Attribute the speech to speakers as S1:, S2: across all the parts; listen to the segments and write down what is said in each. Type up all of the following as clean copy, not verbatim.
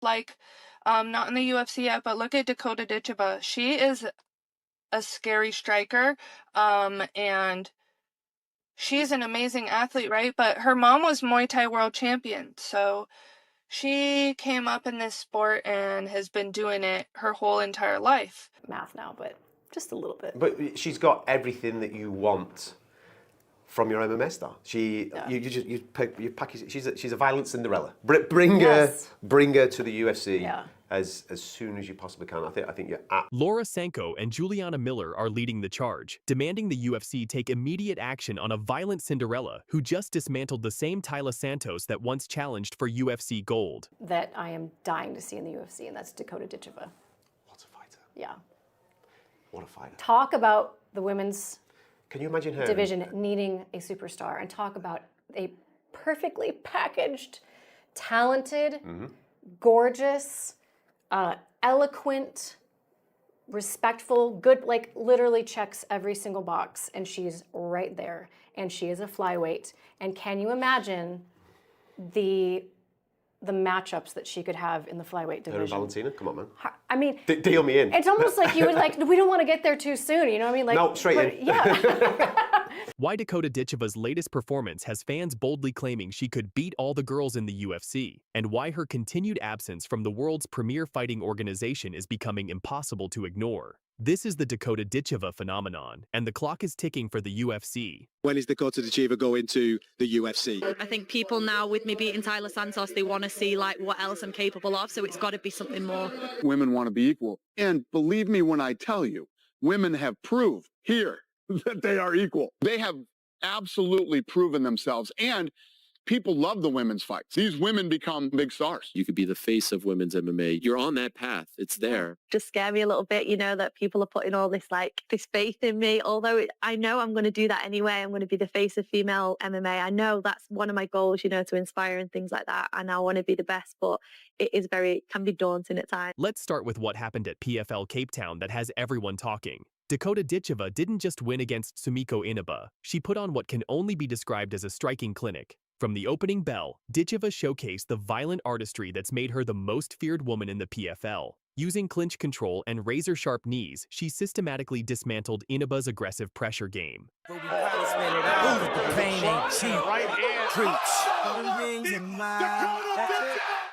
S1: like, not in the UFC yet, but look at Dakota Ditcheva. She is a scary striker, and she's an amazing athlete, right? But her mom was Muay Thai world champion, so she came up in this sport and has been doing it her whole entire life.
S2: Math now, but just a little bit.
S3: But she's got everything that you want from your MMA star. You package. She's a violent Cinderella. Bring her to the UFC as soon as you possibly can. I think you're at.
S4: Laura Sanko and Julianna Miller are leading the charge, demanding the UFC take immediate action on a violent Cinderella who just dismantled the same Taila Santos that once challenged for UFC gold.
S2: That I am dying to see in the UFC, and that's Dakota Ditcheva.
S3: What a fighter.
S2: Yeah.
S3: What a fighter.
S2: Talk about the women's
S3: Can you imagine her
S2: division needing a superstar, and talk about a perfectly packaged, talented, gorgeous, eloquent, respectful, good, like literally checks every single box, and she's right there, and she is a flyweight. And can you imagine the matchups that she could have in the flyweight division?
S3: Her and Valentina? Come on, man.
S2: I mean,
S3: deal me in.
S2: It's almost like you would like, we don't want to get there too soon, you know what I mean? Like,
S3: no, straight in.
S2: Yeah.
S4: Why Dakota Ditcheva's latest performance has fans boldly claiming she could beat all the girls in the UFC, and why her continued absence from the world's premier fighting organization is becoming impossible to ignore. This is the Dakota Ditcheva phenomenon, and the clock is ticking for the UFC.
S5: When is Dakota Ditcheva going to the UFC?
S6: I think people now, with me beating Taila Santos, they want to see like what else I'm capable of, so it's got to be something more.
S7: Women want to be equal. And believe me when I tell you, women have proved here that they are equal. They have absolutely proven themselves, and people love the women's fights. These women become big stars.
S8: You could be the face of women's MMA. You're on that path. It's there.
S6: Just scare me a little bit, you know, that people are putting all this this faith in me. Although I know I'm going to do that anyway. I'm going to be the face of female MMA. I know that's one of my goals, you know, to inspire and things like that. And I want to be the best, but it is can be daunting at times.
S4: Let's start with what happened at PFL Cape Town that has everyone talking. Dakota Ditcheva didn't just win against Sumiko Inaba. She put on what can only be described as a striking clinic. From the opening bell, Ditcheva showcased the violent artistry that's made her the most feared woman in the PFL. Using clinch control and razor-sharp knees, she systematically dismantled Inaba's aggressive pressure game.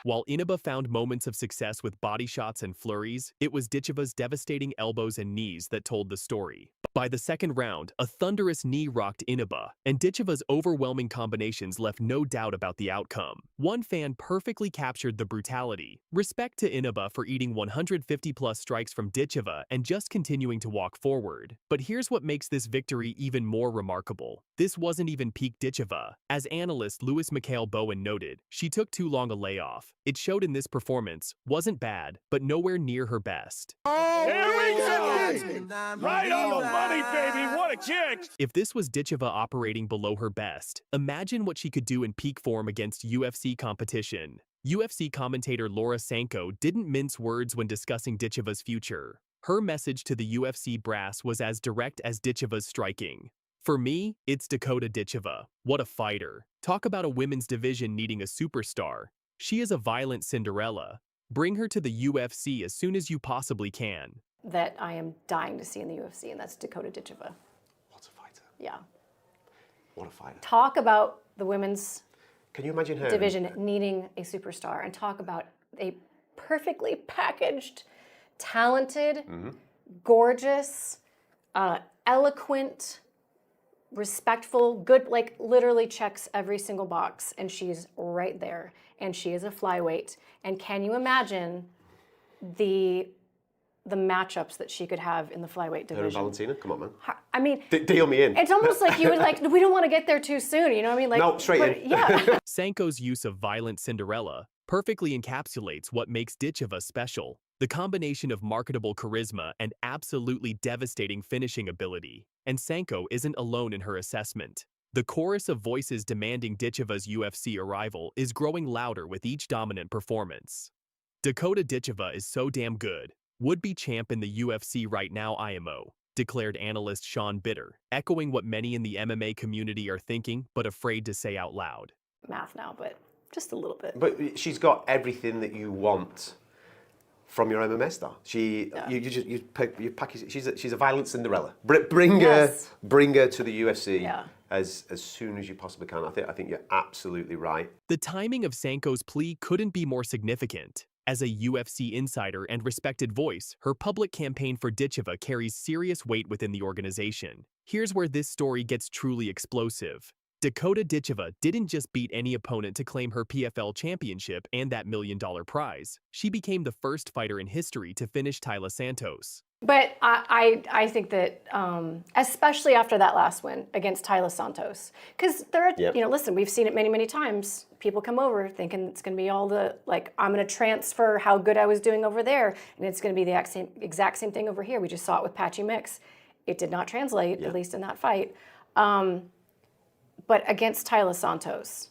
S4: While Inaba found moments of success with body shots and flurries, it was Ditcheva's devastating elbows and knees that told the story. By the second round, a thunderous knee rocked Inaba, and Ditcheva's overwhelming combinations left no doubt about the outcome. One fan perfectly captured the brutality. Respect to Inaba for eating 150-plus strikes from Ditcheva and just continuing to walk forward. But here's what makes this victory even more remarkable. This wasn't even peak Ditcheva. As analyst Louis Mikhail Bowen noted, she took too long a layoff. It showed in this performance, wasn't bad, but nowhere near her best.
S9: Oh, here we go! Right on the money, baby! What a kick!
S4: If this was Ditcheva operating below her best, imagine what she could do in peak form against UFC competition. UFC commentator Laura Sanko didn't mince words when discussing Ditcheva's future. Her message to the UFC brass was as direct as Ditcheva's striking. For me, it's Dakota Ditcheva. What a fighter. Talk about a women's division needing a superstar. She is a violent Cinderella. Bring her to the UFC as soon as you possibly can.
S2: That I am dying to see in the UFC, and that's Dakota Ditcheva.
S3: What a fighter.
S2: Yeah.
S3: What a fighter.
S2: Talk about the women's
S3: Can you imagine her
S2: division needing a superstar, and talk about a perfectly packaged, talented, gorgeous, eloquent, respectful, good, like literally checks every single box, and she's right there, and she is a flyweight. And can you imagine the matchups that she could have in the flyweight division?
S3: Her and Valentina? Come on, man.
S2: I mean,
S3: deal me in.
S2: It's almost like you would like, we don't want to get there too soon, you know what I mean? Like,
S3: no, straight in.
S2: Yeah.
S4: Sanko's use of violent Cinderella perfectly encapsulates what makes Ditcheva special. The combination of marketable charisma and absolutely devastating finishing ability. And Sanko isn't alone in her assessment. The chorus of voices demanding Ditcheva's UFC arrival is growing louder with each dominant performance. Dakota Ditcheva is so damn good. Would-be champ in the UFC right now IMO, declared analyst Sean Bitter, echoing what many in the MMA community are thinking but afraid to say out loud.
S2: Math now, but Just a little bit.
S3: But she's got everything that you want from your MMA star. You package. She's a violent Cinderella. Bring her to the UFC as soon as you possibly can. I think you're absolutely right.
S4: The timing of Sanko's plea couldn't be more significant. As a UFC insider and respected voice, her public campaign for Ditcheva carries serious weight within the organization. Here's where this story gets truly explosive. Dakota Ditcheva didn't just beat any opponent to claim her PFL championship and that $1 million prize. She became the first fighter in history to finish Taila Santos.
S2: But I think that, especially after that last win against Taila Santos, because there are, listen, we've seen it many, many times. People come over thinking it's going to be all the, like, I'm going to transfer how good I was doing over there, and it's going to be the exact same thing over here. We just saw it with Patchy Mix. It did not translate, at least in that fight. But against Taila Santos,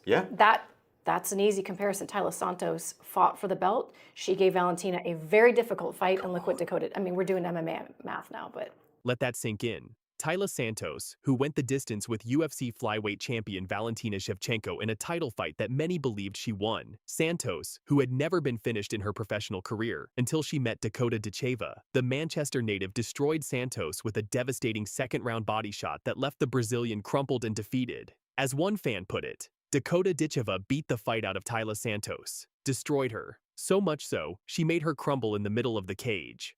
S2: that's an easy comparison. Taila Santos fought for the belt. She gave Valentina a very difficult fight, and look what Dakota. I mean, we're doing MMA math now, but
S4: let that sink in. Taila Santos, who went the distance with UFC flyweight champion Valentina Shevchenko in a title fight that many believed she won. Santos, who had never been finished in her professional career until she met Dakota Ditcheva. The Manchester native destroyed Santos with a devastating second-round body shot that left the Brazilian crumpled and defeated. As one fan put it, Dakota Ditcheva beat the fight out of Taila Santos, destroyed her. So much so, she made her crumble in the middle of the cage.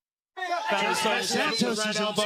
S9: Santos is in big trouble.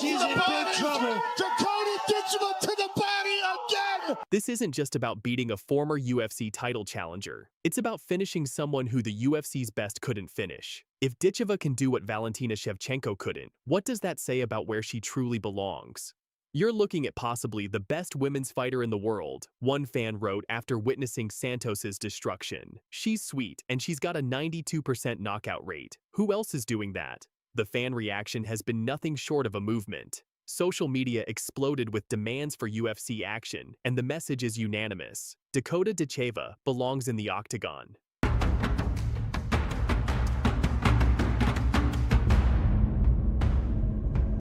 S9: She's in big trouble. Dakota Ditcheva to the body again.
S4: This isn't just about beating a former UFC title challenger. It's about finishing someone who the UFC's best couldn't finish. If Ditcheva can do what Valentina Shevchenko couldn't, what does that say about where she truly belongs? You're looking at possibly the best women's fighter in the world, one fan wrote after witnessing Santos's destruction. She's sweet, and she's got a 92% knockout rate. Who else is doing that? The fan reaction has been nothing short of a movement. Social media exploded with demands for UFC action, and the message is unanimous. Dakota Ditcheva belongs in the octagon.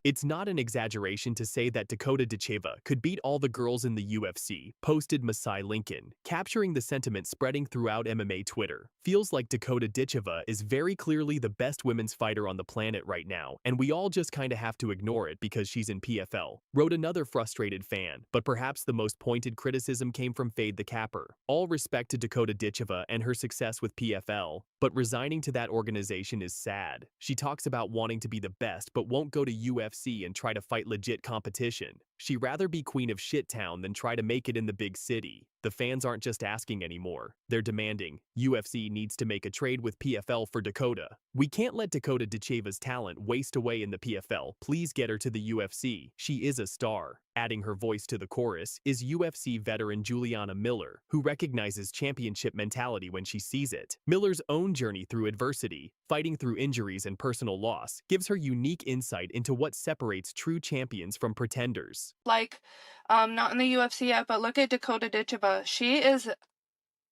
S4: It's not an exaggeration to say that Dakota Ditcheva could beat all the girls in the UFC, posted Masai Lincoln, capturing the sentiment spreading throughout MMA Twitter. Feels like Dakota Ditcheva is very clearly the best women's fighter on the planet right now, and we all just kinda have to ignore it because she's in PFL, wrote another frustrated fan, but perhaps the most pointed criticism came from Fade the Capper. All respect to Dakota Ditcheva and her success with PFL, but resigning to that organization is sad. She talks about wanting to be the best, but won't go to UFC and try to fight legit competition. She'd rather be queen of shit-town than try to make it in the big city. The fans aren't just asking anymore. They're demanding. UFC needs to make a trade with PFL for Dakota. We can't let Dakota Ditcheva's talent waste away in the PFL. Please get her to the UFC. She is a star. Adding her voice to the chorus is UFC veteran Julianna Miller, who recognizes championship mentality when she sees it. Miller's own journey through adversity, fighting through injuries and personal loss, gives her unique insight into what separates true champions from pretenders.
S1: Like, not in the UFC yet, but look at Dakota Ditcheva. She is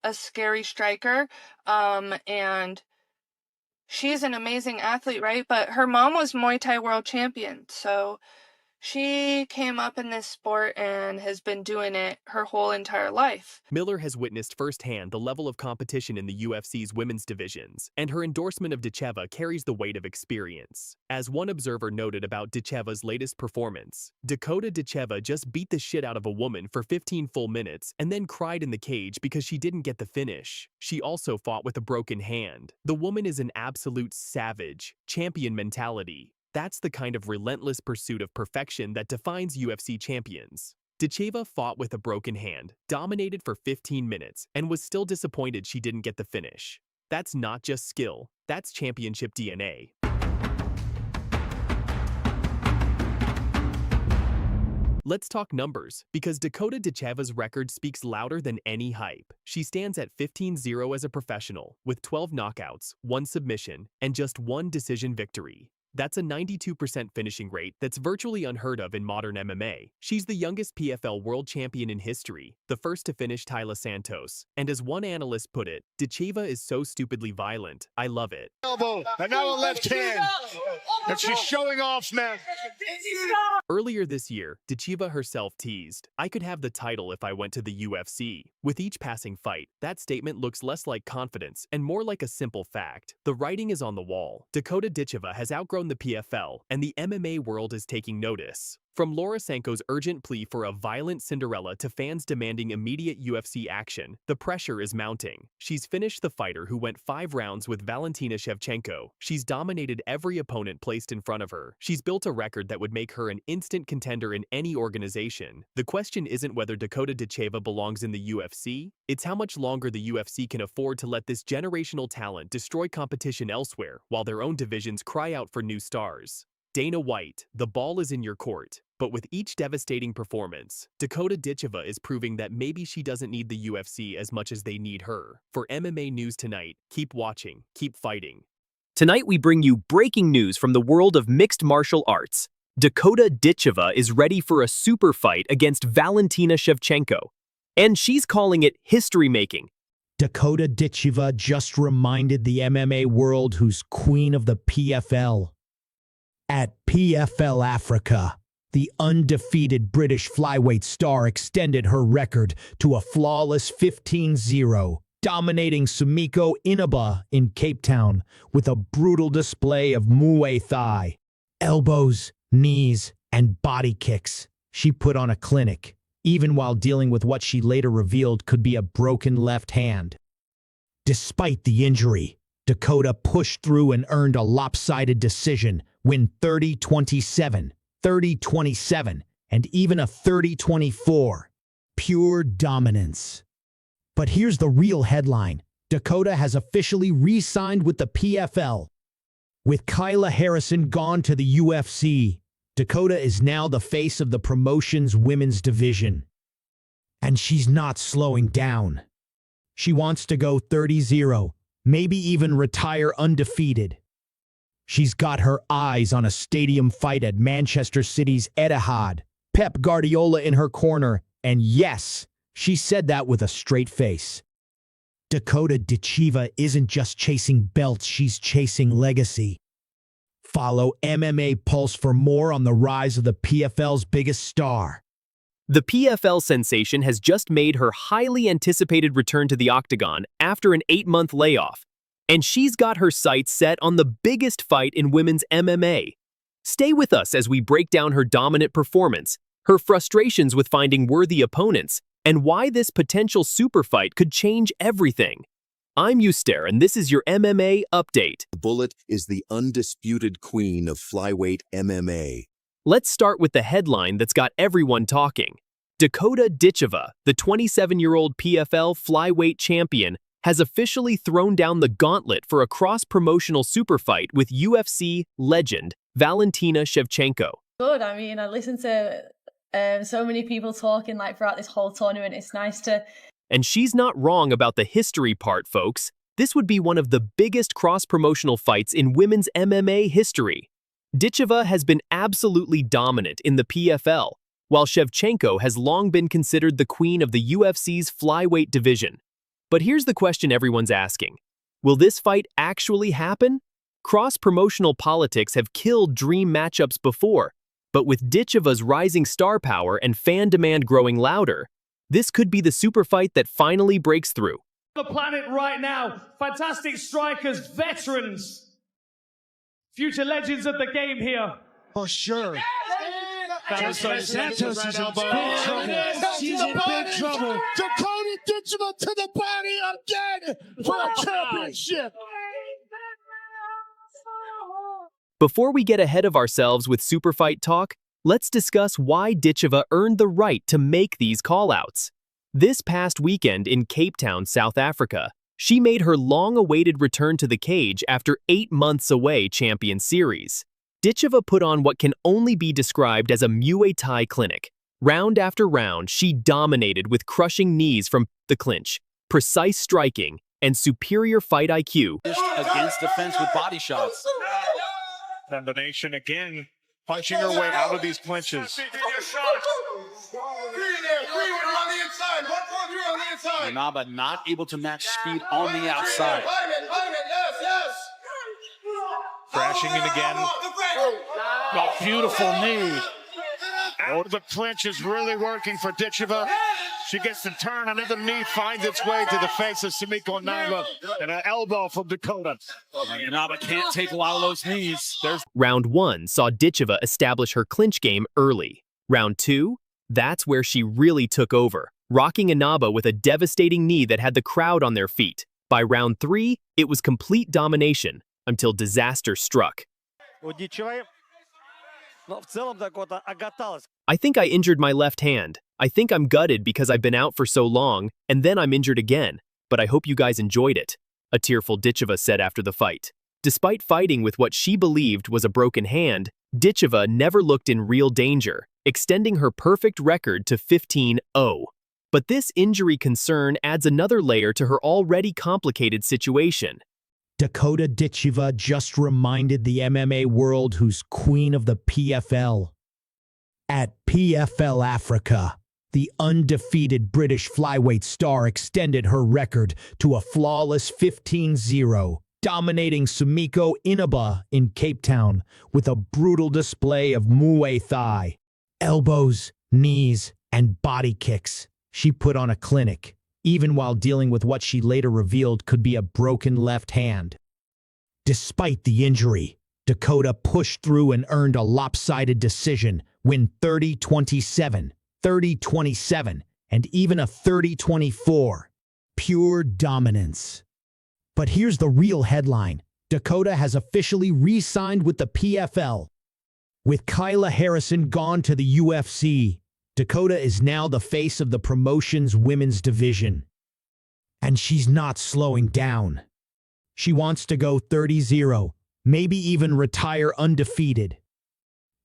S1: a scary striker, and she's an amazing athlete, right? But her mom was Muay Thai world champion, so she came up in this sport and has been doing it her whole entire life.
S4: Miller has witnessed firsthand the level of competition in the UFC's women's divisions, and her endorsement of Ditcheva carries the weight of experience. As one observer noted about Ditcheva's latest performance, Dakota Ditcheva just beat the shit out of a woman for 15 full minutes and then cried in the cage because she didn't get the finish. She also fought with a broken hand. The woman is an absolute savage, champion mentality. That's the kind of relentless pursuit of perfection that defines UFC champions. Ditcheva fought with a broken hand, dominated for 15 minutes, and was still disappointed she didn't get the finish. That's not just skill, that's championship DNA. Let's talk numbers, because Dakota Ditcheva's record speaks louder than any hype. She stands at 15-0 as a professional, with 12 knockouts, 1 submission, and just 1 decision victory. That's a 92% finishing rate that's virtually unheard of in modern MMA. She's the youngest PFL world champion in history, the first to finish Taila Santos. And as one analyst put it, Ditcheva is so stupidly violent, I love it.
S9: Elbow, and now a left hand. And she's showing off, man.
S4: Earlier this year, Ditcheva herself teased, "I could have the title if I went to the UFC." With each passing fight, that statement looks less like confidence and more like a simple fact. The writing is on the wall. Dakota Ditcheva has outgrown the PFL, and the MMA world is taking notice. From Laura Sanko's urgent plea for a violent Cinderella to fans demanding immediate UFC action, the pressure is mounting. She's finished the fighter who went 5 rounds with Valentina Shevchenko. She's dominated every opponent placed in front of her. She's built a record that would make her an instant contender in any organization. The question isn't whether Dakota Ditcheva belongs in the UFC, it's how much longer the UFC can afford to let this generational talent destroy competition elsewhere while their own divisions cry out for new stars. Dana White, the ball is in your court. But with each devastating performance, Dakota Ditcheva is proving that maybe she doesn't need the UFC as much as they need her. For MMA News Tonight, keep watching, keep fighting.
S10: Tonight we bring you breaking news from the world of mixed martial arts. Dakota Ditcheva is ready for a super fight against Valentina Shevchenko, and she's calling it history-making.
S11: Dakota Ditcheva just reminded the MMA world who's queen of the PFL. At PFL Africa, the undefeated British flyweight star extended her record to a flawless 15-0, dominating Sumiko Inaba in Cape Town with a brutal display of Muay Thai. Elbows, knees, and body kicks. She put on a clinic, even while dealing with what she later revealed could be a broken left hand. Despite the injury, Dakota pushed through and earned a lopsided decision, win 30-27, 30-27, and even a 30-24. Pure dominance. But here's the real headline. Dakota has officially re-signed with the PFL. With Kyla Harrison gone to the UFC, Dakota is now the face of the promotion's women's division. And she's not slowing down. She wants to go 30-0, maybe even retire undefeated. She's got her eyes on a stadium fight at Manchester City's Etihad, Pep Guardiola in her corner, and yes, she said that with a straight face. Dakota Ditcheva isn't just chasing belts, she's chasing legacy. Follow MMA Pulse for more on the rise of the PFL's biggest star.
S10: The PFL sensation has just made her highly anticipated return to the octagon after an 8-month layoff, and she's got her sights set on the biggest fight in women's MMA. Stay with us as we break down her dominant performance, her frustrations with finding worthy opponents, and why this potential super fight could change everything. I'm Euster, and this is your MMA Update.
S12: Bullet is the undisputed queen of flyweight MMA.
S10: Let's start with the headline that's got everyone talking. Dakota Ditcheva, the 27-year-old PFL flyweight champion, has officially thrown down the gauntlet for a cross-promotional super fight with UFC legend Valentina Shevchenko.
S13: Good. I mean, I listened to so many people talking throughout this whole tournament. It's nice to...
S10: And she's not wrong about the history part, folks. This would be one of the biggest cross-promotional fights in women's MMA history. Ditcheva has been absolutely dominant in the PFL, while Shevchenko has long been considered the queen of the UFC's flyweight division. But here's the question everyone's asking. Will this fight actually happen? Cross-promotional politics have killed dream matchups before, but with Ditcheva's rising star power and fan demand growing louder, this could be the super fight that finally breaks through.
S14: The planet right now, fantastic strikers, veterans, future legends of the game here.
S9: Oh, sure.
S14: Taila
S9: Santos is in big trouble. She's in big trouble. Dakota Ditcheva to the body again for a championship.
S10: Before we get ahead of ourselves with super fight talk, let's discuss why Ditcheva earned the right to make these call-outs. This past weekend in Cape Town, South Africa, she made her long-awaited return to the cage after 8 months away Champion Series. Ditcheva put on what can only be described as a Muay Thai clinic. Round after round, she dominated with crushing knees from the clinch, precise striking, and superior fight IQ.
S15: Against defense with body shots.
S9: Combination again, punching her way out of these clinches.
S15: Inaba not able to match speed on the outside.
S9: Crashing in again.
S15: Oh, beautiful knee.
S9: Oh, the clinch is really working for Ditcheva. She gets the turn, another knee finds its way to the face of Sumiko Inaba, and an elbow from Dakota.
S15: Inaba can't take a lot of those knees.
S10: Round 1 saw Ditcheva establish her clinch game early. Round 2, that's where she really took over, rocking Inaba with a devastating knee that had the crowd on their feet. By round 3, it was complete domination until disaster struck. I think I injured my left hand. I think I'm gutted because I've been out for so long, and then I'm injured again. But I hope you guys enjoyed it, a tearful Ditcheva said after the fight. Despite fighting with what she believed was a broken hand, Ditcheva never looked in real danger, extending her perfect record to 15-0. But this injury concern adds another layer to her already complicated situation.
S11: Dakota Ditcheva just reminded the MMA world who's queen of the PFL. At PFL Africa, the undefeated British flyweight star extended her record to a flawless 15-0, dominating Sumiko Inaba in Cape Town with a brutal display of Muay Thai. Elbows, knees, and body kicks. She put on a clinic, even while dealing with what she later revealed could be a broken left hand. Despite the injury, Dakota pushed through and earned a lopsided decision, win 30-27, 30-27, and even a 30-24. Pure dominance. But here's the real headline. Dakota has officially re-signed with the PFL. With Kyla Harrison gone to the UFC, Dakota is now the face of the promotion's women's division. And she's not slowing down. She wants to go 30-0, maybe even retire undefeated.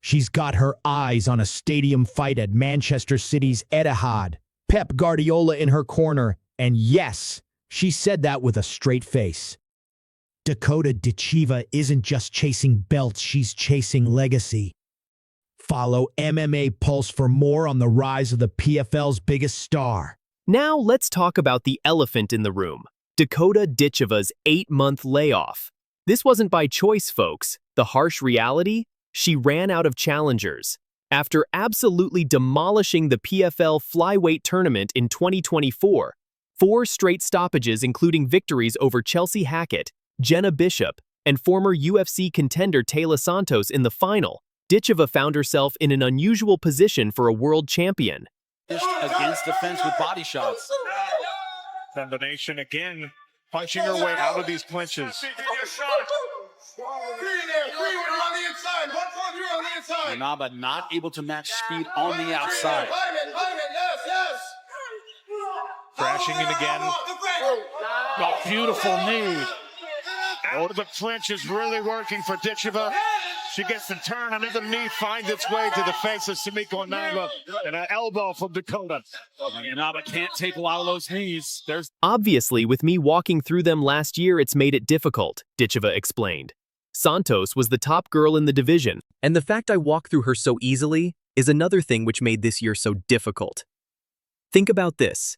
S11: She's got her eyes on a stadium fight at Manchester City's Etihad, Pep Guardiola in her corner, and yes, she said that with a straight face. Dakota Ditcheva isn't just chasing belts, she's chasing legacy. Follow MMA Pulse for more on the rise of the PFL's biggest star.
S10: Now let's talk about the elephant in the room, Dakota Ditcheva's 8-month layoff. This wasn't by choice, folks. The harsh reality? She ran out of challengers. After absolutely demolishing the PFL flyweight tournament in 2024, 4 straight stoppages including victories over Chelsea Hackett, Jenna Bishop, and former UFC contender Taila Santos in the final, Ditcheva found herself in an unusual position for a world champion.
S15: Against the fence with body shots.
S9: Combination again, punching her way out of these clinches.
S15: Inaba not able to match speed on the outside.
S9: Crashing in again.
S15: Oh, beautiful knee.
S9: Oh, the clinch is really working for Ditcheva. She gets the turn, another knee finds its way to the face of Sumiko Inaba, and an elbow from Dakota.
S15: Inaba can't take a lot of those knees.
S10: Obviously, with me walking through them last year, it's made it difficult, Ditcheva explained. Santos was the top girl in the division, and the fact I walked through her so easily is another thing which made this year so difficult. Think about this.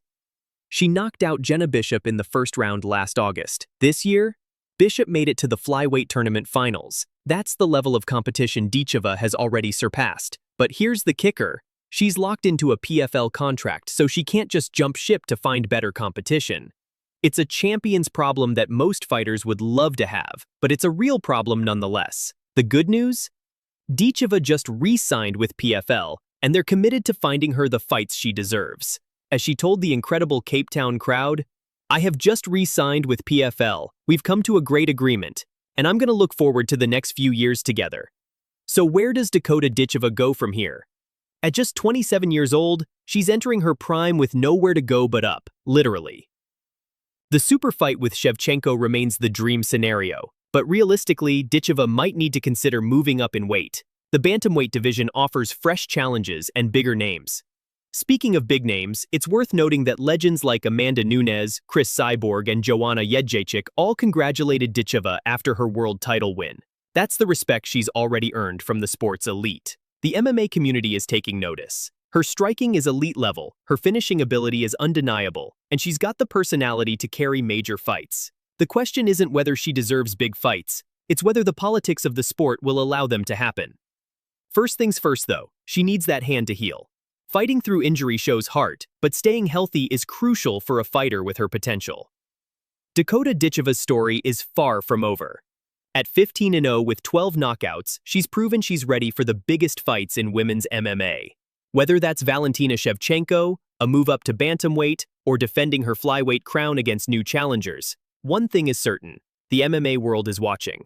S10: She knocked out Jenna Bishop in the first round last August. This year, Bishop made it to the flyweight tournament finals. That's the level of competition Ditcheva has already surpassed. But here's the kicker. She's locked into a PFL contract, so she can't just jump ship to find better competition. It's a champion's problem that most fighters would love to have, but it's a real problem nonetheless. The good news? Ditcheva just re-signed with PFL, and they're committed to finding her the fights she deserves. As she told the incredible Cape Town crowd, "I have just re-signed with PFL. We've come to a great agreement, and I'm going to look forward to the next few years together." So where does Dakota Ditcheva go from here? At just 27 years old, she's entering her prime with nowhere to go but up, literally. The super fight with Shevchenko remains the dream scenario, but realistically, Ditcheva might need to consider moving up in weight. The bantamweight division offers fresh challenges and bigger names. Speaking of big names, it's worth noting that legends like Amanda Nunes, Chris Cyborg, and Joanna Jedrzejczyk all congratulated Ditcheva after her world title win. That's the respect she's already earned from the sport's elite. The MMA community is taking notice. Her striking is elite level, her finishing ability is undeniable, and she's got the personality to carry major fights. The question isn't whether she deserves big fights, it's whether the politics of the sport will allow them to happen. First things first though, she needs that hand to heal. Fighting through injury shows heart, but staying healthy is crucial for a fighter with her potential. Dakota Ditcheva's story is far from over. At 15-0 with 12 knockouts, she's proven she's ready for the biggest fights in women's MMA. Whether that's Valentina Shevchenko, a move up to bantamweight, or defending her flyweight crown against new challengers, one thing is certain, the MMA world is watching.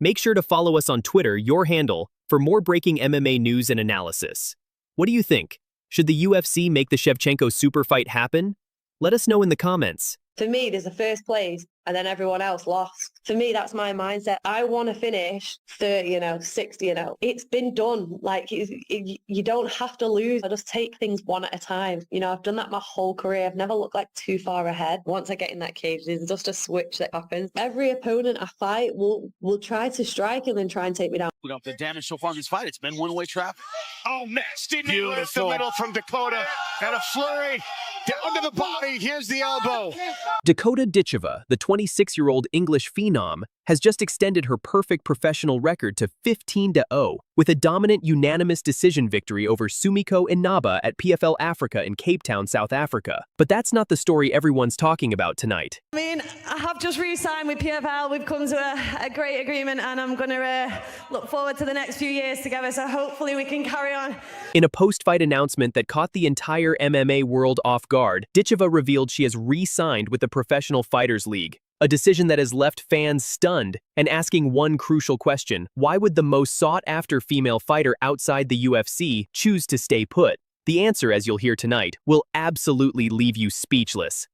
S10: Make sure to follow us on Twitter, your handle, for more breaking MMA news and analysis. What do you think? Should the UFC make the Shevchenko super fight happen? Let us know in the comments.
S6: For me, there's a first place and then everyone else lost. For me, that's my mindset. I want to finish 30-0, 60-0. It's been done. Like, you don't have to lose. I just take things one at a time. You know, I've done that my whole career. I've never looked like too far ahead. Once I get in that cage, there's just a switch that happens. Every opponent I fight will try to strike and then try and take me down.
S15: The damage so far in this fight, it's been one-way traffic.
S9: Oh, nasty knee right the middle from Dakota. And a flurry down to the body. Here's the elbow.
S10: Dakota Ditcheva, the 26-year-old English phenom, has just extended her perfect professional record to 15-0 with a dominant unanimous decision victory over Sumiko Inaba at PFL Africa in Cape Town, South Africa. But that's not the story everyone's talking about tonight.
S13: I mean, I have just re-signed with PFL. We've come to a great agreement and I'm going to look forward to the next few years together, so hopefully we can carry on.
S10: In a post-fight announcement that caught the entire MMA world off guard, Ditcheva revealed she has re-signed with the Professional Fighters League. A decision that has left fans stunned and asking one crucial question: why would the most sought-after female fighter outside the UFC choose to stay put? The answer, as you'll hear tonight, will absolutely leave you speechless.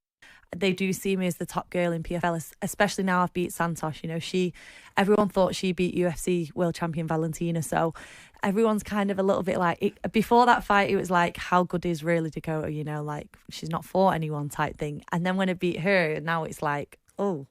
S16: They do see me as the top girl in PFL, especially now I've beat Santos. You know, everyone thought she beat UFC world champion Valentina, so everyone's kind of a little bit like, before that fight, it was like, how good is really Dakota? You know, like, she's not fought anyone type thing. And then when I beat her, now it's like, oh,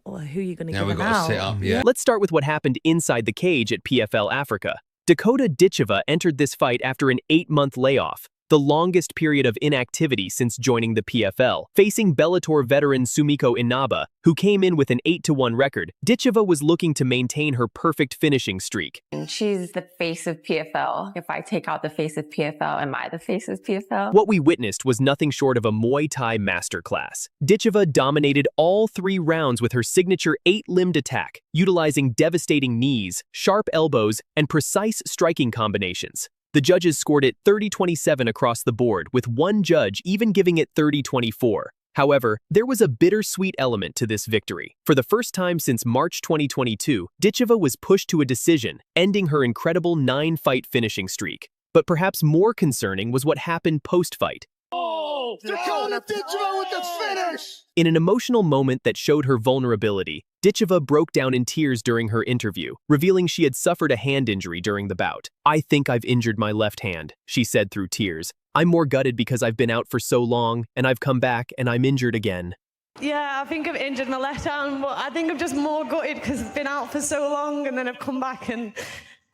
S16: well, who are you going to give her now?
S17: Sit up, yeah.
S10: Let's start with what happened inside the cage at PFL Africa. Dakota Ditcheva entered this fight after an 8-month layoff, the longest period of inactivity since joining the PFL. Facing Bellator veteran Sumiko Inaba, who came in with an 8-1 record, Ditcheva was looking to maintain her perfect finishing streak.
S18: She's the face of PFL. If I take out the face of PFL, am I the face of PFL?
S10: What we witnessed was nothing short of a Muay Thai masterclass. Ditcheva dominated all 3 rounds with her signature 8-limbed attack, utilizing devastating knees, sharp elbows, and precise striking combinations. The judges scored it 30-27 across the board, with one judge even giving it 30-24. However, there was a bittersweet element to this victory. For the first time since March 2022, Ditcheva was pushed to a decision, ending her incredible 9-fight finishing streak. But perhaps more concerning was what happened post-fight.
S9: Oh, Dakota Ditcheva with the finish!
S10: In an emotional moment that showed her vulnerability, Ditcheva broke down in tears during her interview, revealing she had suffered a hand injury during the bout. "I think I've injured my left hand," she said through tears. "I'm more gutted because I've been out for so long, and I've come back and I'm injured again."
S13: Yeah, I think I've injured my left hand, but I think I'm just more gutted because I've been out for so long and then I've come back and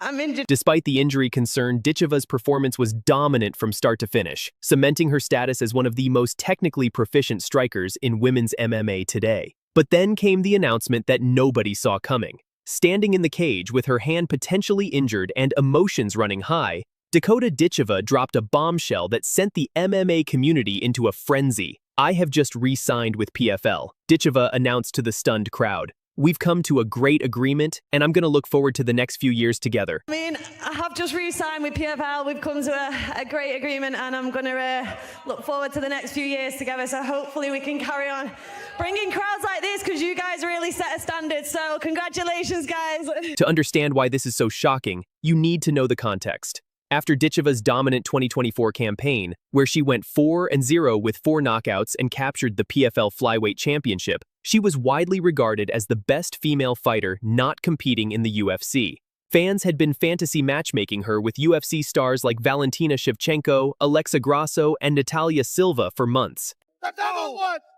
S13: I'm injured.
S10: Despite the injury concern, Ditcheva's performance was dominant from start to finish, cementing her status as one of the most technically proficient strikers in women's MMA today. But then came the announcement that nobody saw coming. Standing in the cage with her hand potentially injured and emotions running high, Dakota Ditcheva dropped a bombshell that sent the MMA community into a frenzy. "I have just re-signed with PFL," Ditcheva announced to the stunned crowd. "We've come to a great agreement, and I'm going to look forward to the next few years together."
S13: I mean, I have just re-signed with PFL. We've come to a great agreement, and I'm going to look forward to the next few years together, so hopefully we can carry on bringing crowds like this, because you guys really set a standard, so congratulations, guys.
S10: To understand why this is so shocking, you need to know the context. After Ditcheva's dominant 2024 campaign, where she went 4-0 with 4 knockouts and captured the PFL Flyweight Championship, she was widely regarded as the best female fighter not competing in the UFC. Fans had been fantasy matchmaking her with UFC stars like Valentina Shevchenko, Alexa Grasso, and Natalia Silva for months.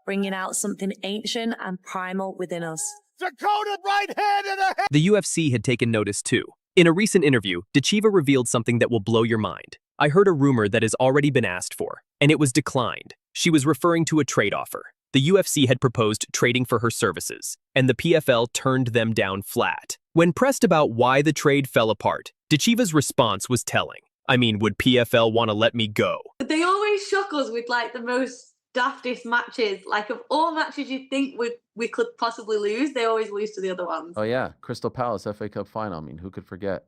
S16: Bringing out something ancient and primal within us.
S9: Dakota right hand in the head.
S10: The UFC had taken notice too. In a recent interview, Ditcheva revealed something that will blow your mind. I heard a rumor that has already been asked for, and it was declined. She was referring to a trade offer. The UFC had proposed trading for her services, and the PFL turned them down flat. When pressed about why the trade fell apart, Ditcheva's response was telling. I mean, would PFL want to let me go?
S6: They always shock us with like the most daftest matches. Like of all matches you think we could possibly lose, they always lose to the other ones.
S17: Oh yeah, Crystal Palace FA Cup final. I mean, who could forget?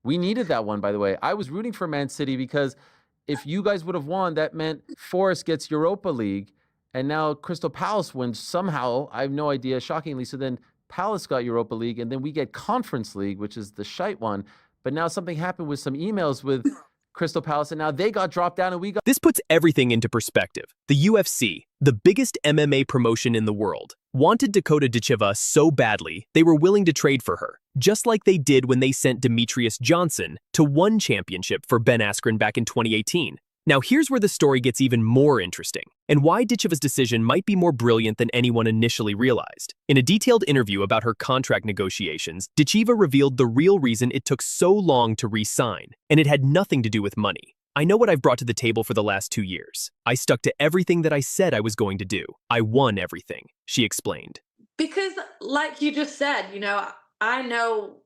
S17: We needed that one, by the way. I was rooting for Man City because if you guys would have won, that meant Forest gets Europa League, and now Crystal Palace wins somehow. I have no idea, shockingly. So then Palace got Europa League, and then we get Conference League, which is the shite one. But now something happened with some emails with Crystal Palace, and now they got dropped down and we got...
S10: This puts everything into perspective. The UFC, the biggest MMA promotion in the world, wanted Dakota Ditcheva so badly they were willing to trade for her, just like they did when they sent Demetrius Johnson to one championship for Ben Askren back in 2018. Now here's where the story gets even more interesting, and why Ditcheva's decision might be more brilliant than anyone initially realized. In a detailed interview about her contract negotiations, Ditcheva revealed the real reason it took so long to re-sign, and it had nothing to do with money. I know what I've brought to the table for the last 2 years. I stuck to everything that I said I was going to do. I won everything, she explained.
S6: Because like you just said, you know, I know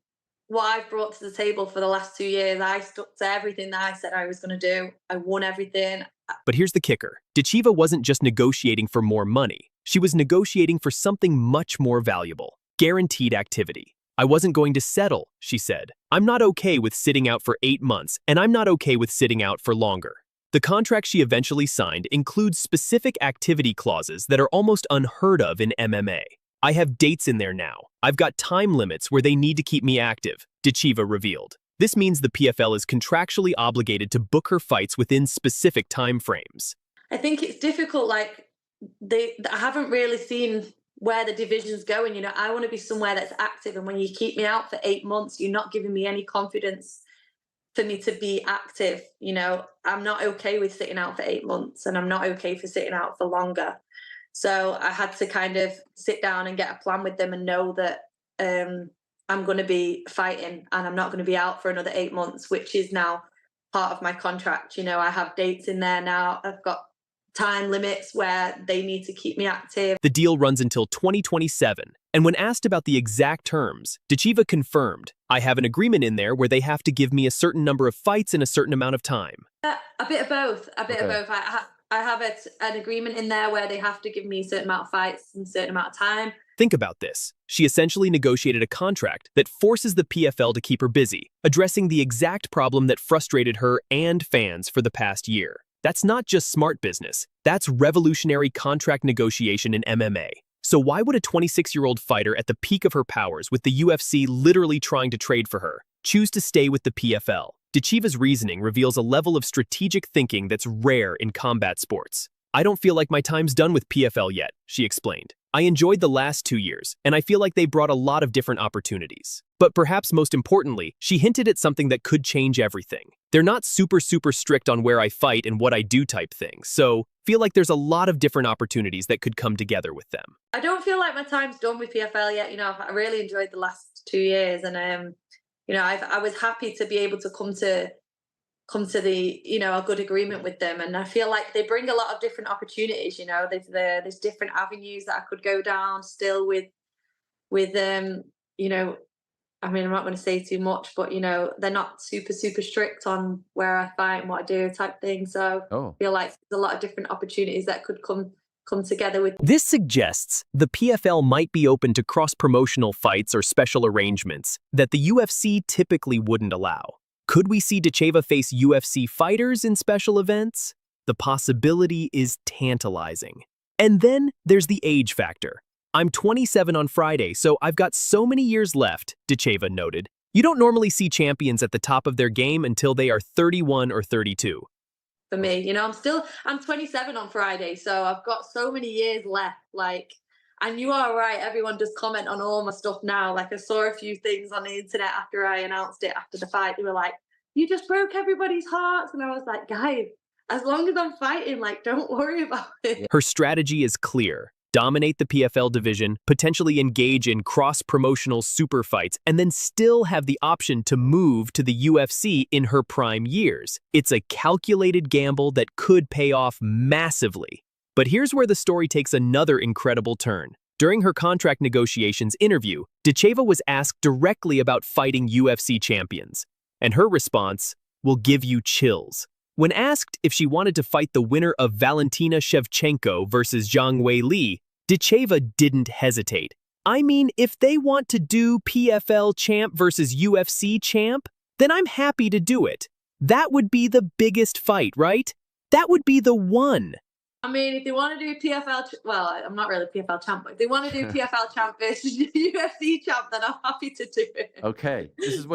S6: what I've brought to the table for the last 2 years. I stuck to everything that I said I was going to do. I won everything.
S10: But here's the kicker. Ditcheva wasn't just negotiating for more money. She was negotiating for something much more valuable. Guaranteed activity. I wasn't going to settle, she said. I'm not okay with sitting out for 8 months, and I'm not okay with sitting out for longer. The contract she eventually signed includes specific activity clauses that are almost unheard of in MMA. I have dates in there now. I've got time limits where they need to keep me active, Ditcheva revealed. This means the PFL is contractually obligated to book her fights within specific time frames.
S6: I think it's difficult, like, I haven't really seen where the division's going. You know, I want to be somewhere that's active, and when you keep me out for 8 months, you're not giving me any confidence for me to be active. You know, I'm not okay with sitting out for 8 months, and I'm not okay for sitting out for longer. So I had to kind of sit down and get a plan with them and know that I'm going to be fighting and I'm not going to be out for another 8 months, which is now part of my contract. You know, I have dates in there now. I've got time limits where they need to keep me active.
S10: The deal runs until 2027. And when asked about the exact terms, Ditcheva confirmed, I have an agreement in there where they have to give me a certain number of fights in a certain amount of time.
S6: A bit of both. A bit of both. I have an agreement in there where they have to give me a certain amount of fights in a certain amount of time.
S10: Think about this. She essentially negotiated a contract that forces the PFL to keep her busy, addressing the exact problem that frustrated her and fans for the past year. That's not just smart business. That's revolutionary contract negotiation in MMA. So why would a 26-year-old fighter at the peak of her powers, with the UFC literally trying to trade for her, choose to stay with the PFL? Ditcheva's reasoning reveals a level of strategic thinking that's rare in combat sports. I don't feel like my time's done with PFL yet, she explained. I enjoyed the last 2 years, and I feel like they brought a lot of different opportunities. But perhaps most importantly, she hinted at something that could change everything. They're not super strict on where I fight and what I do type thing, so feel like there's a lot of different opportunities that could come together with them.
S6: I don't feel like my time's done with PFL yet. You know, I really enjoyed the last 2 years, and you know, I was happy to be able to come to the, you know, a good agreement with them. And I feel like they bring a lot of different opportunities. You know, there's different avenues that I could go down still with you know, I mean, I'm not going to say too much, but, you know, they're not super strict on where I fight and what I do type thing. So I feel like there's a lot of different opportunities that could come together with.
S10: This suggests the PFL might be open to cross-promotional fights or special arrangements that the UFC typically wouldn't allow. Could we see Ditcheva face UFC fighters in special events? The possibility is tantalizing. And then there's the age factor. I'm 27 on Friday, so I've got so many years left, Ditcheva noted. You don't normally see champions at the top of their game until they are 31 or 32.
S6: For me, you know, I'm 27 on Friday, so I've got so many years left. Like, and you are right, everyone does comment on all my stuff now. Like, I saw a few things on the internet after I announced it after the fight. They were like, you just broke everybody's hearts. And I was like, guys, as long as I'm fighting, like, don't worry about it.
S10: Her strategy is clear. dominate the PFL division, potentially engage in cross-promotional super fights, and then still have the option to move to the UFC in her prime years. It's a calculated gamble that could pay off massively. But here's where the story takes another incredible turn. During her contract negotiations interview, Ditcheva was asked directly about fighting UFC champions. And her response will give you chills. When asked if she wanted to fight the winner of Valentina Shevchenko versus Zhang Weili, Ditcheva didn't hesitate. I mean, if they want to do PFL champ versus UFC champ, then I'm happy to do it. That would be the biggest fight, right? That would be the one.
S19: I mean, if they want to do PFL, well, I'm not really PFL champ, but if they want to do PFL champ versus UFC champ, then I'm happy to do it.
S17: Okay, this is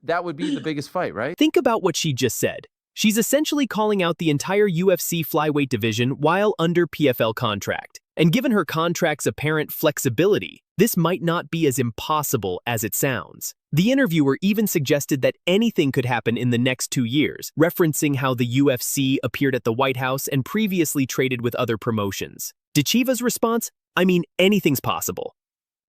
S17: that would be the biggest fight, right?
S10: Think about what she just said. She's essentially calling out the entire UFC flyweight division while under PFL contract. And given her contract's apparent flexibility, this might not be as impossible as it sounds. The interviewer even suggested that anything could happen in the next 2 years, referencing how the UFC appeared at the White House and previously traded with other promotions. Ditcheva's response? I mean, anything's possible.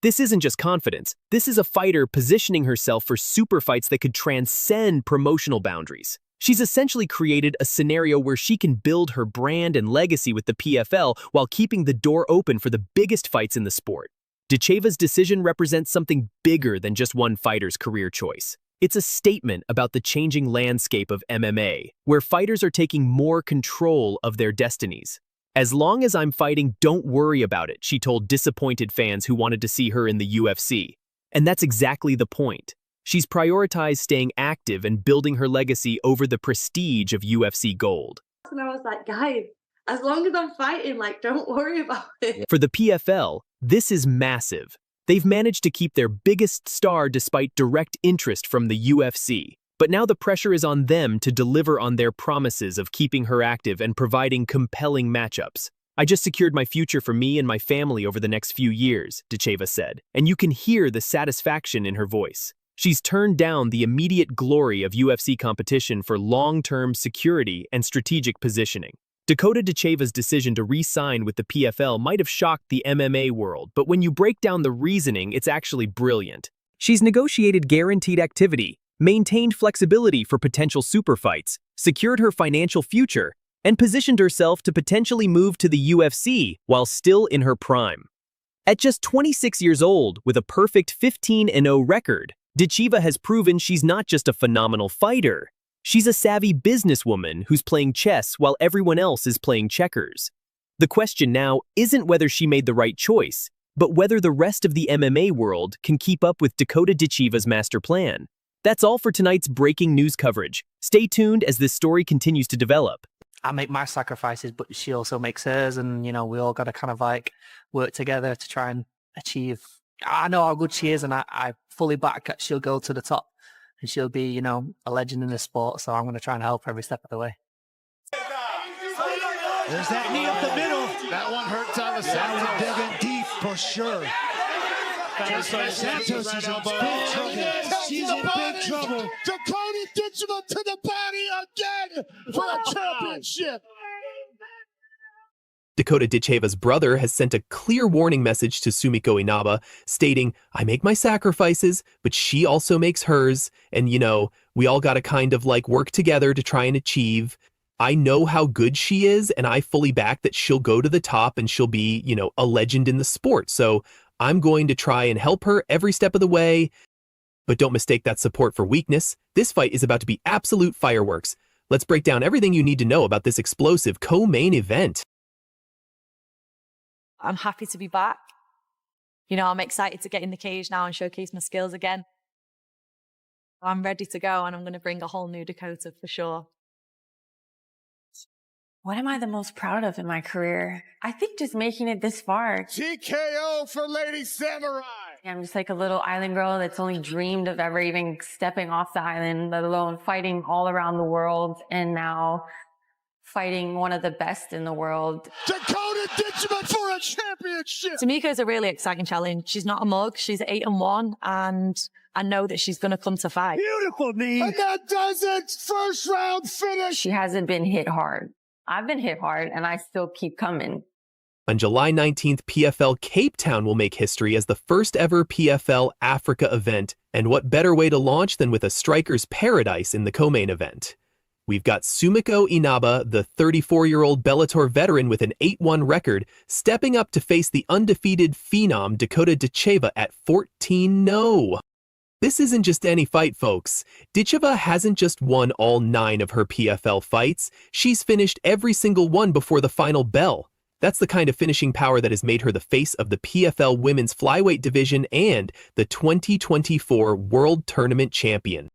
S10: This isn't just confidence. This is a fighter positioning herself for super fights that could transcend promotional boundaries. She's essentially created a scenario where she can build her brand and legacy with the PFL while keeping the door open for the biggest fights in the sport. Ditcheva's decision represents something bigger than just one fighter's career choice. It's a statement about the changing landscape of MMA, where fighters are taking more control of their destinies. As long as I'm fighting, don't worry about it, she told disappointed fans who wanted to see her in the UFC. And that's exactly the point. She's prioritized staying active and building her legacy over the prestige of UFC gold.
S19: And I was like, guys, as long as I'm fighting, like, don't worry about it.
S10: For the PFL, this is massive. They've managed to keep their biggest star despite direct interest from the UFC. But now the pressure is on them to deliver on their promises of keeping her active and providing compelling matchups. I just secured my future for me and my family over the next few years, Ditcheva said, and you can hear the satisfaction in her voice. She's turned down the immediate glory of UFC competition for long-term security and strategic positioning. Dakota Ditcheva's decision to re-sign with the PFL might have shocked the MMA world, but when you break down the reasoning, it's actually brilliant. She's negotiated guaranteed activity, maintained flexibility for potential super fights, secured her financial future, and positioned herself to potentially move to the UFC while still in her prime. At just 26 years old, with a perfect 15-0 record, Ditcheva has proven she's not just a phenomenal fighter. She's a savvy businesswoman who's playing chess while everyone else is playing checkers. The question now isn't whether she made the right choice, but whether the rest of the MMA world can keep up with Dakota Ditcheva's master plan. That's all for tonight's breaking news coverage. Stay tuned as this story continues to develop.
S20: I make my sacrifices, but she also makes hers, and, you know, we all got to kind of like work together to try and achieve. I know how good she is, and I fully back that she'll go to the top, and she'll be, you know, a legend in the sport, so I'm going to try and help her every step of the way.
S9: There's that knee up the middle. That one hurt Taila Santos.
S21: Digging deep for sure. Santos is in big trouble. She's in big trouble.
S9: Dakota Ditcheva to the body again for a championship.
S4: Dakota Ditcheva's brother has sent a clear warning message to Sumiko Inaba, stating, I make my sacrifices, but she also makes hers, and, you know, we all gotta kind of like work together to try and achieve. I know how good she is, and I fully back that she'll go to the top and she'll be, you know, a legend in the sport, so I'm going to try and help her every step of the way. But don't mistake that support for weakness. This fight is about to be absolute fireworks. Let's break down everything you need to know about this explosive co-main event.
S16: I'm happy to be back. You know, I'm excited to get in the cage now and showcase my skills again. I'm ready to go, and I'm going to bring a whole new Dakota for sure.
S18: What am I the most proud of in my career? I think just making it this far.
S9: TKO for Lady Samurai.
S18: I'm just like a little island girl that's only dreamed of ever even stepping off the island, let alone fighting all around the world, and now fighting one of the best in the world.
S9: Dakota Ditcheva for a championship.
S16: Sumiko is a really exciting challenge. She's not a mug. She's 8-1, and I know that she's going to come to fight.
S9: Beautiful knee. And that does it. First round finish.
S18: She hasn't been hit hard. I've been hit hard, and I still keep coming.
S4: On July 19th, PFL Cape Town will make history as the first ever PFL Africa event, and what better way to launch than with a striker's paradise in the co-main event. We've got Sumiko Inaba, the 34-year-old Bellator veteran with an 8-1 record, stepping up to face the undefeated phenom Dakota Ditcheva at 14-0. This isn't just any fight, folks. Ditcheva hasn't just won all 9 of her PFL fights, she's finished every single one before the final bell. That's the kind of finishing power that has made her the face of the PFL women's flyweight division and the 2024 World Tournament champion.